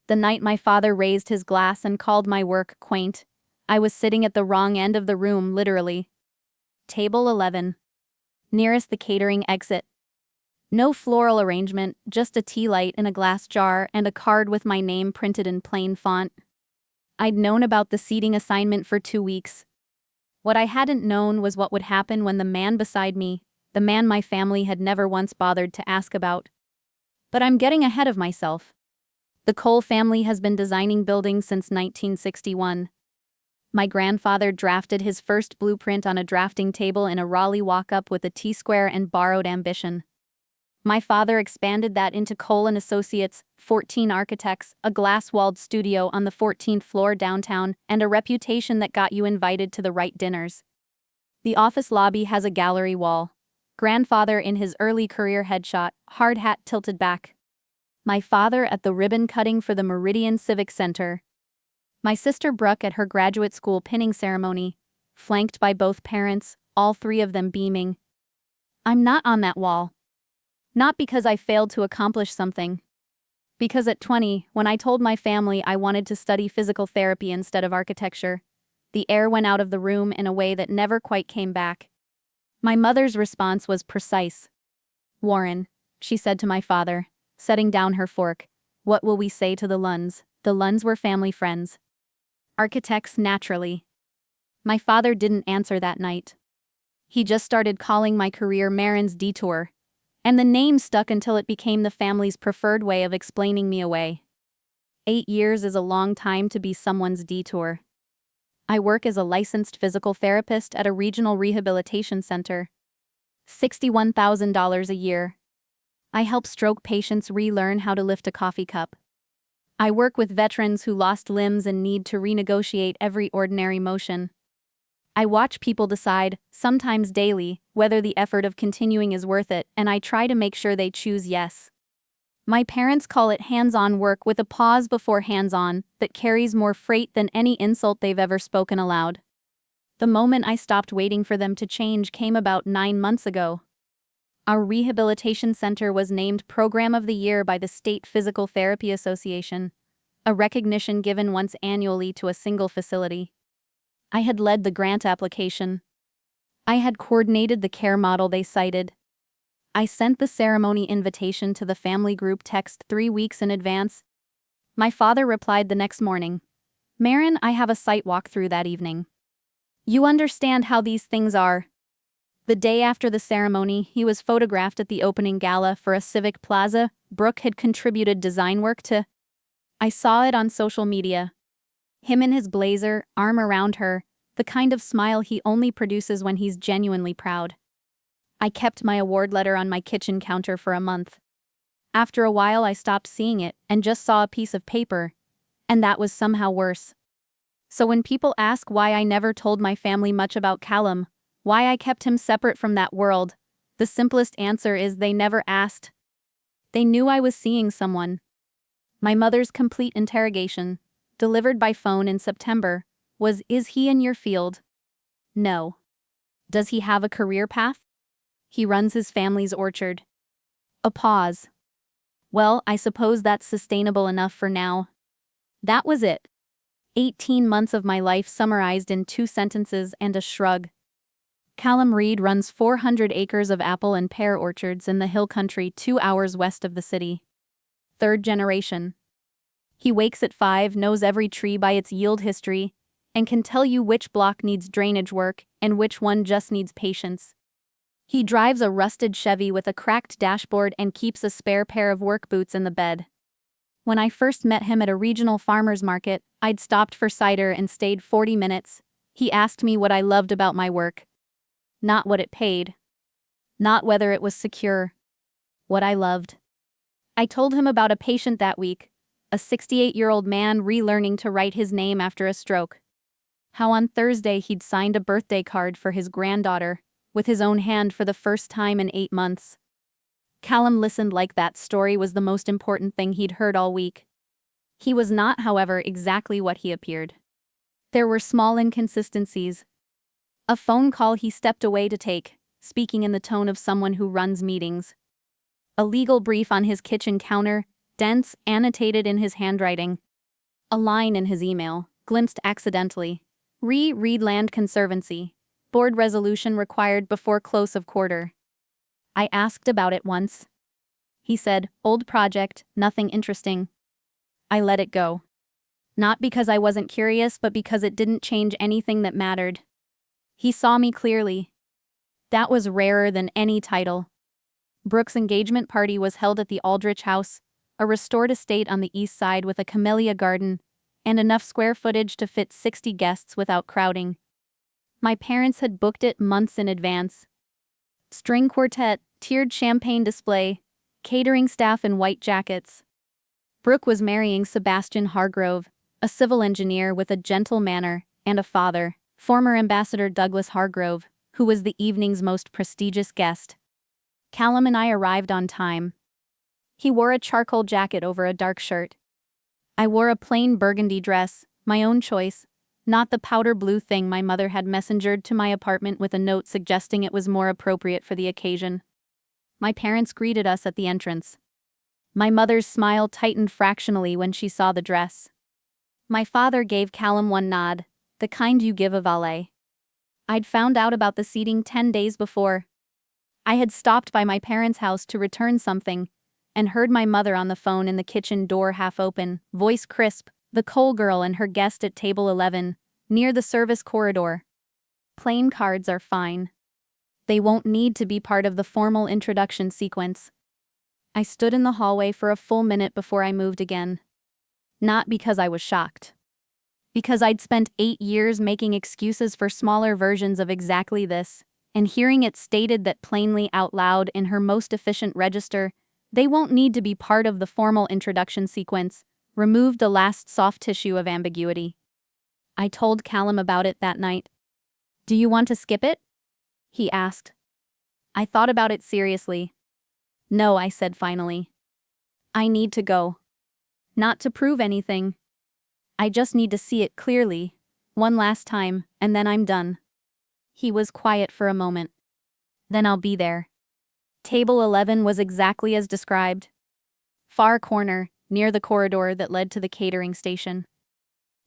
The night my father raised his glass and called my work quaint, I was sitting at the wrong end of the room, literally. Table 11. Nearest the catering exit. No floral arrangement, just a tea light in a glass jar and a card with my name printed in plain font. I'd known about the seating assignment for 2 weeks. What I hadn't known was what would happen when the man beside me, the man my family had never once bothered to ask about. But I'm getting ahead of myself. The Cole family has been designing buildings since 1961. My grandfather drafted his first blueprint on a drafting table in a Raleigh walk-up with a T-square and borrowed ambition. My father expanded that into Cole & Associates, 14 architects, a glass-walled studio on the 14th floor downtown, and a reputation that got you invited to the right dinners. The office lobby has a gallery wall. Grandfather in his early career headshot, hard hat tilted back. My father at the ribbon cutting for the Meridian Civic Center. My sister Brooke at her graduate school pinning ceremony, flanked by both parents, all three of them beaming. I'm not on that wall. Not because I failed to accomplish something. Because at 20, when I told my family I wanted to study physical therapy instead of architecture, the air went out of the room in a way that never quite came back. My mother's response was precise. "Warren," she said to my father, setting down her fork, "what will we say to the Lunds?" The Lunds were family friends. Architects, naturally. My father didn't answer that night. He just started calling my career Marin's Detour, and the name stuck until it became the family's preferred way of explaining me away. 8 years is a long time to be someone's detour. I work as a licensed physical therapist at a regional rehabilitation center. $61,000 a year. I help stroke patients relearn how to lift a coffee cup. I work with veterans who lost limbs and need to renegotiate every ordinary motion. I watch people decide, sometimes daily, whether the effort of continuing is worth it, and I try to make sure they choose yes. My parents call it hands-on work with a pause before hands-on that carries more freight than any insult they've ever spoken aloud. The moment I stopped waiting for them to change came about 9 months ago. Our rehabilitation center was named Program of the Year by the State Physical Therapy Association, a recognition given once annually to a single facility. I had led the grant application. I had coordinated the care model they cited. I sent the ceremony invitation to the family group text 3 weeks in advance. My father replied the next morning, "Marin, I have a site walkthrough that evening. You understand how these things are." The day after the ceremony, he was photographed at the opening gala for a civic plaza Brooke had contributed design work to. I saw it on social media. Him in his blazer, arm around her, the kind of smile he only produces when he's genuinely proud. I kept my award letter on my kitchen counter for a month. After a while I stopped seeing it and just saw a piece of paper, and that was somehow worse. So when people ask why I never told my family much about Callum, why I kept him separate from that world, the simplest answer is they never asked. They knew I was seeing someone. My mother's complete interrogation, delivered by phone in September, was, "Is he in your field?" "No." "Does he have a career path?" "He runs his family's orchard." A pause. "Well, I suppose that's sustainable enough for now." That was it. 18 months of my life summarized in 2 sentences and a shrug. Callum Reed runs 400 acres of apple and pear orchards in the hill country 2 hours west of the city. 3rd generation. He wakes at 5, knows every tree by its yield history, and can tell you which block needs drainage work and which one just needs patience. He drives a rusted Chevy with a cracked dashboard and keeps a spare pair of work boots in the bed. When I first met him at a regional farmer's market, I'd stopped for cider and stayed 40 minutes. He asked me what I loved about my work. Not what it paid. Not whether it was secure. What I loved. I told him about a patient that week, a 68-year-old man relearning to write his name after a stroke. How on Thursday he'd signed a birthday card for his granddaughter, with his own hand for the first time in 8 months. Callum listened like that story was the most important thing he'd heard all week. He was not, however, exactly what he appeared. There were small inconsistencies. A phone call he stepped away to take, speaking in the tone of someone who runs meetings. A legal brief on his kitchen counter, dense, annotated in his handwriting. A line in his email, glimpsed accidentally. Read Land Conservancy. Board resolution required before close of quarter. I asked about it once. He said, old project, nothing interesting. I let it go. Not because I wasn't curious, but because it didn't change anything that mattered. He saw me clearly. That was rarer than any title. Brooke's engagement party was held at the Aldrich House, a restored estate on the east side with a camellia garden, and enough square footage to fit 60 guests without crowding. My parents had booked it months in advance. String quartet, tiered champagne display, catering staff in white jackets. Brooke was marrying Sebastian Hargrove, a civil engineer with a gentle manner, and a father, former Ambassador Douglas Hargrove, who was the evening's most prestigious guest. Callum and I arrived on time. He wore a charcoal jacket over a dark shirt. I wore a plain burgundy dress, my own choice, not the powder blue thing my mother had messengered to my apartment with a note suggesting it was more appropriate for the occasion. My parents greeted us at the entrance. My mother's smile tightened fractionally when she saw the dress. My father gave Callum one nod, the kind you give a valet. I'd found out about the seating 10 days before. I had stopped by my parents' house to return something, and heard my mother on the phone in the kitchen door half open, voice crisp, the Cole girl and her guest at table 11, near the service corridor. Plain cards are fine. They won't need to be part of the formal introduction sequence. I stood in the hallway for a full minute before I moved again. Not because I was shocked. Because I'd spent 8 years making excuses for smaller versions of exactly this, and hearing it stated that plainly out loud in her most efficient register, they won't need to be part of the formal introduction sequence, removed the last soft tissue of ambiguity. I told Callum about it that night. Do you want to skip it? He asked. I thought about it seriously. No, I said finally. I need to go. Not to prove anything. I just need to see it clearly, one last time, and then I'm done. He was quiet for a moment. Then I'll be there. Table 11 was exactly as described. Far corner, near the corridor that led to the catering station.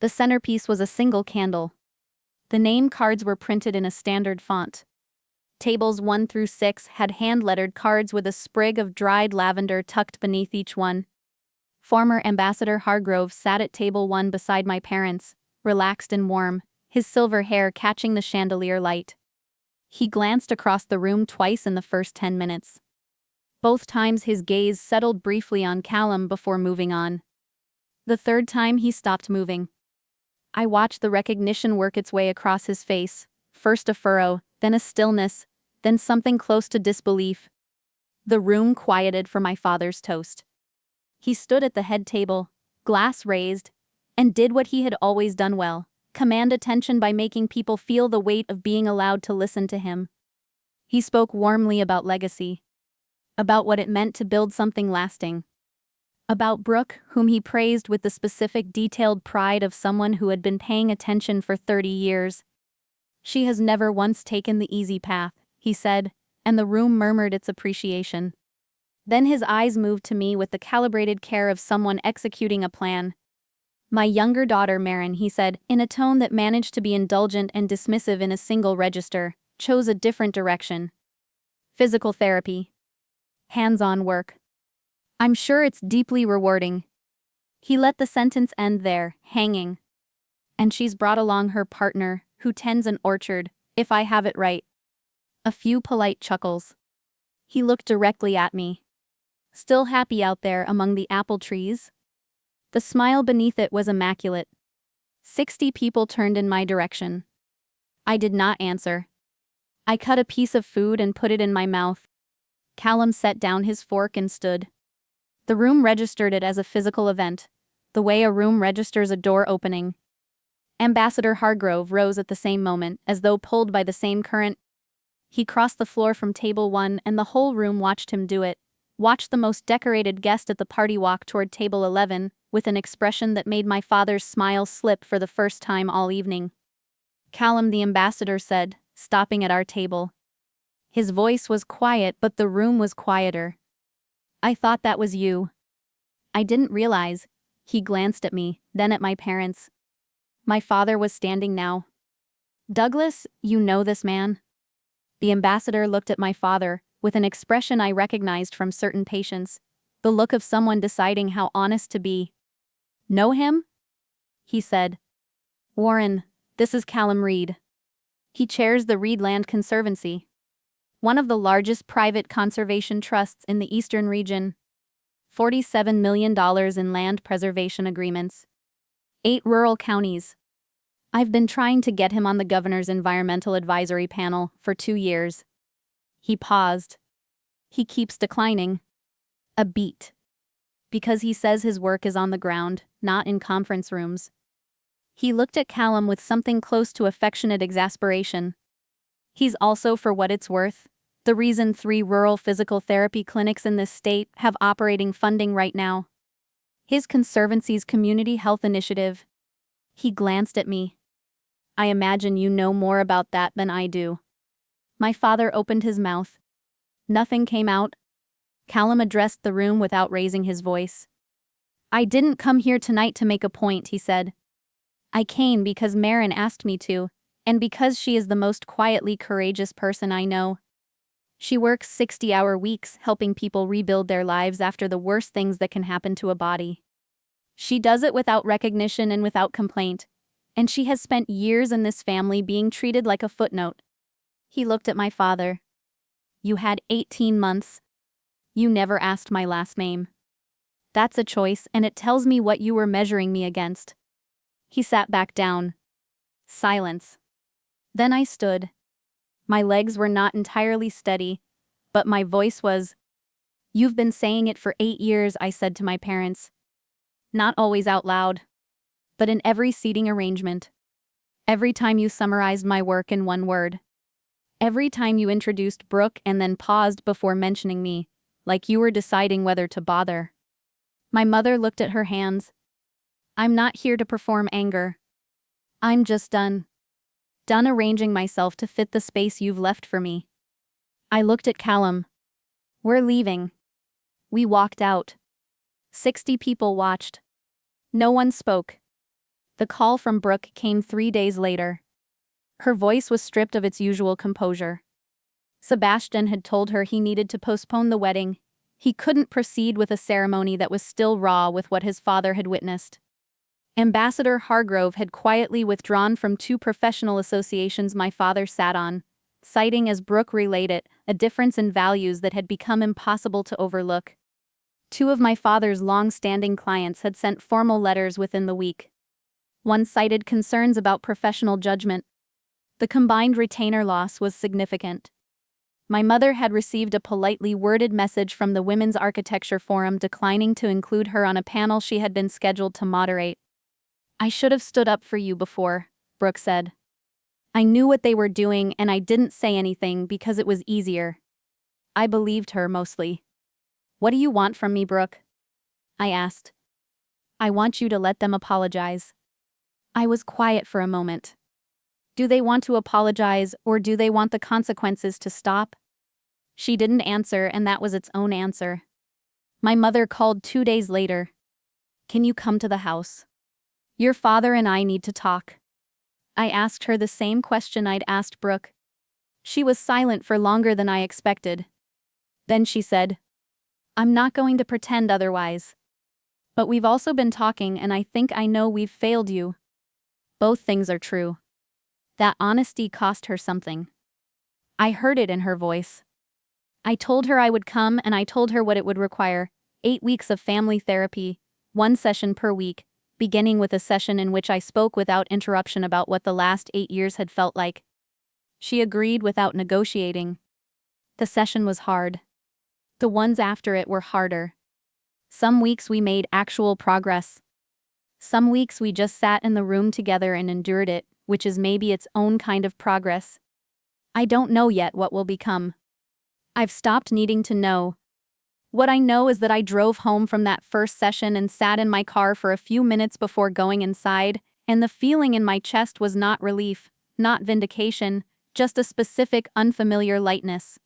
The centerpiece was a single candle. The name cards were printed in a standard font. Tables 1 through 6 had hand-lettered cards with a sprig of dried lavender tucked beneath each one. Former Ambassador Hargrove sat at table 1 beside my parents, relaxed and warm, his silver hair catching the chandelier light. He glanced across the room twice in the first 10 minutes. Both times his gaze settled briefly on Callum before moving on. The third time he stopped moving. I watched the recognition work its way across his face, first a furrow, then a stillness, then something close to disbelief. The room quieted for my father's toast. He stood at the head table, glass raised, and did what he had always done well, command attention by making people feel the weight of being allowed to listen to him. He spoke warmly about legacy, about what it meant to build something lasting, about Brooke, whom he praised with the specific detailed pride of someone who had been paying attention for 30 years. She has never once taken the easy path, he said, and the room murmured its appreciation. Then his eyes moved to me with the calibrated care of someone executing a plan. My younger daughter, Marin, he said, in a tone that managed to be indulgent and dismissive in a single register, chose a different direction. Physical therapy. Hands-on work. I'm sure it's deeply rewarding. He let the sentence end there, hanging. And she's brought along her partner, who tends an orchard, if I have it right. A few polite chuckles. He looked directly at me. Still happy out there among the apple trees? The smile beneath it was immaculate. 60 people turned in my direction. I did not answer. I cut a piece of food and put it in my mouth. Callum set down his fork and stood. The room registered it as a physical event, the way a room registers a door opening. Ambassador Hargrove rose at the same moment, as though pulled by the same current. He crossed the floor from table 1 and the whole room watched him do it, watched the most decorated guest at the party walk toward table 11, with an expression that made my father's smile slip for the first time all evening. Callum, the ambassador said, stopping at our table. His voice was quiet, but the room was quieter. I thought that was you. I didn't realize. He glanced at me, then at my parents. My father was standing now. Douglas, you know this man? The ambassador looked at my father, with an expression I recognized from certain patients, the look of someone deciding how honest to be. Know him? He said. Warren, this is Callum Reed. He chairs the Reed Land Conservancy, one of the largest private conservation trusts in the eastern region. $47 million in land preservation agreements. 8 rural counties. I've been trying to get him on the governor's environmental advisory panel for 2 years. He paused. He keeps declining. A beat. Because he says his work is on the ground, not in conference rooms. He looked at Callum with something close to affectionate exasperation. He's also, for what it's worth, the reason 3 rural physical therapy clinics in this state have operating funding right now. His conservancy's community health initiative. He glanced at me. I imagine you know more about that than I do. My father opened his mouth. Nothing came out. Callum addressed the room without raising his voice. I didn't come here tonight to make a point, he said. I came because Marin asked me to, and because she is the most quietly courageous person I know. She works 60-hour weeks helping people rebuild their lives after the worst things that can happen to a body. She does it without recognition and without complaint, and she has spent years in this family being treated like a footnote. He looked at my father. You had 18 months. You never asked my last name. That's a choice, and it tells me what you were measuring me against. He sat back down. Silence. Then I stood. My legs were not entirely steady, but my voice was. You've been saying it for 8 years, I said to my parents. Not always out loud, but in every seating arrangement. Every time you summarized my work in one word. Every time you introduced Brooke and then paused before mentioning me, like you were deciding whether to bother. My mother looked at her hands. I'm not here to perform anger. I'm just done. Done arranging myself to fit the space you've left for me. I looked at Callum. We're leaving. We walked out. 60 people watched. No one spoke. The call from Brooke came 3 days later. Her voice was stripped of its usual composure. Sebastian had told her he needed to postpone the wedding. He couldn't proceed with a ceremony that was still raw with what his father had witnessed. Ambassador Hargrove had quietly withdrawn from 2 professional associations my father sat on, citing, as Brooke relayed it, a difference in values that had become impossible to overlook. 2 of my father's long-standing clients had sent formal letters within the week. One cited concerns about professional judgment. The combined retainer loss was significant. My mother had received a politely worded message from the Women's Architecture Forum declining to include her on a panel she had been scheduled to moderate. I should have stood up for you before, Brooke said. I knew what they were doing and I didn't say anything because it was easier. I believed her mostly. What do you want from me, Brooke? I asked. I want you to let them apologize. I was quiet for a moment. Do they want to apologize or do they want the consequences to stop? She didn't answer and that was its own answer. My mother called 2 days later. Can you come to the house? Your father and I need to talk. I asked her the same question I'd asked Brooke. She was silent for longer than I expected. Then she said, I'm not going to pretend otherwise. But we've also been talking and I think I know we've failed you. Both things are true. That honesty cost her something. I heard it in her voice. I told her I would come and I told her what it would require, 8 weeks of family therapy, 1 session per week, beginning with a session in which I spoke without interruption about what the last 8 years had felt like. She agreed without negotiating. The session was hard. The ones after it were harder. Some weeks we made actual progress. Some weeks we just sat in the room together and endured it, which is maybe its own kind of progress. I don't know yet what will become. I've stopped needing to know. What I know is that I drove home from that first session and sat in my car for a few minutes before going inside, and the feeling in my chest was not relief, not vindication, just a specific unfamiliar lightness.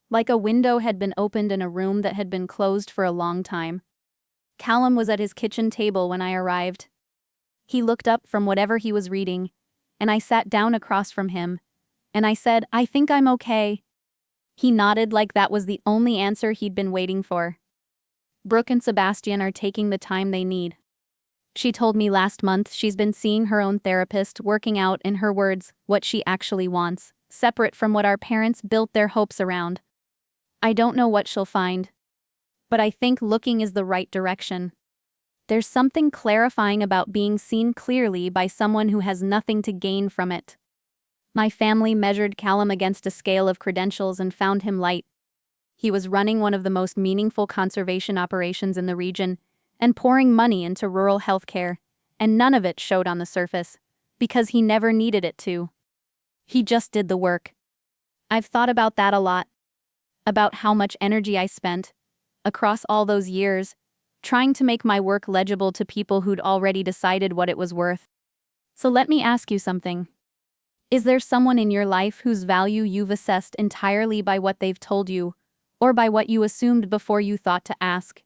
Like a window had been opened in a room that had been closed for a long time. Callum was at his kitchen table when I arrived. He looked up from whatever he was reading, and I sat down across from him, and I said, "I think I'm okay." He nodded like that was the only answer he'd been waiting for. Brooke and Sebastian are taking the time they need. She told me last month she's been seeing her own therapist, working out, in her words, what she actually wants, separate from what our parents built their hopes around. I don't know what she'll find, but I think looking is the right direction. There's something clarifying about being seen clearly by someone who has nothing to gain from it. My family measured Callum against a scale of credentials and found him light. He was running one of the most meaningful conservation operations in the region and pouring money into rural healthcare, and none of it showed on the surface, because he never needed it to. He just did the work. I've thought about that a lot, about how much energy I spent, across all those years, trying to make my work legible to people who'd already decided what it was worth. So let me ask you something. Is there someone in your life whose value you've assessed entirely by what they've told you, or by what you assumed before you thought to ask?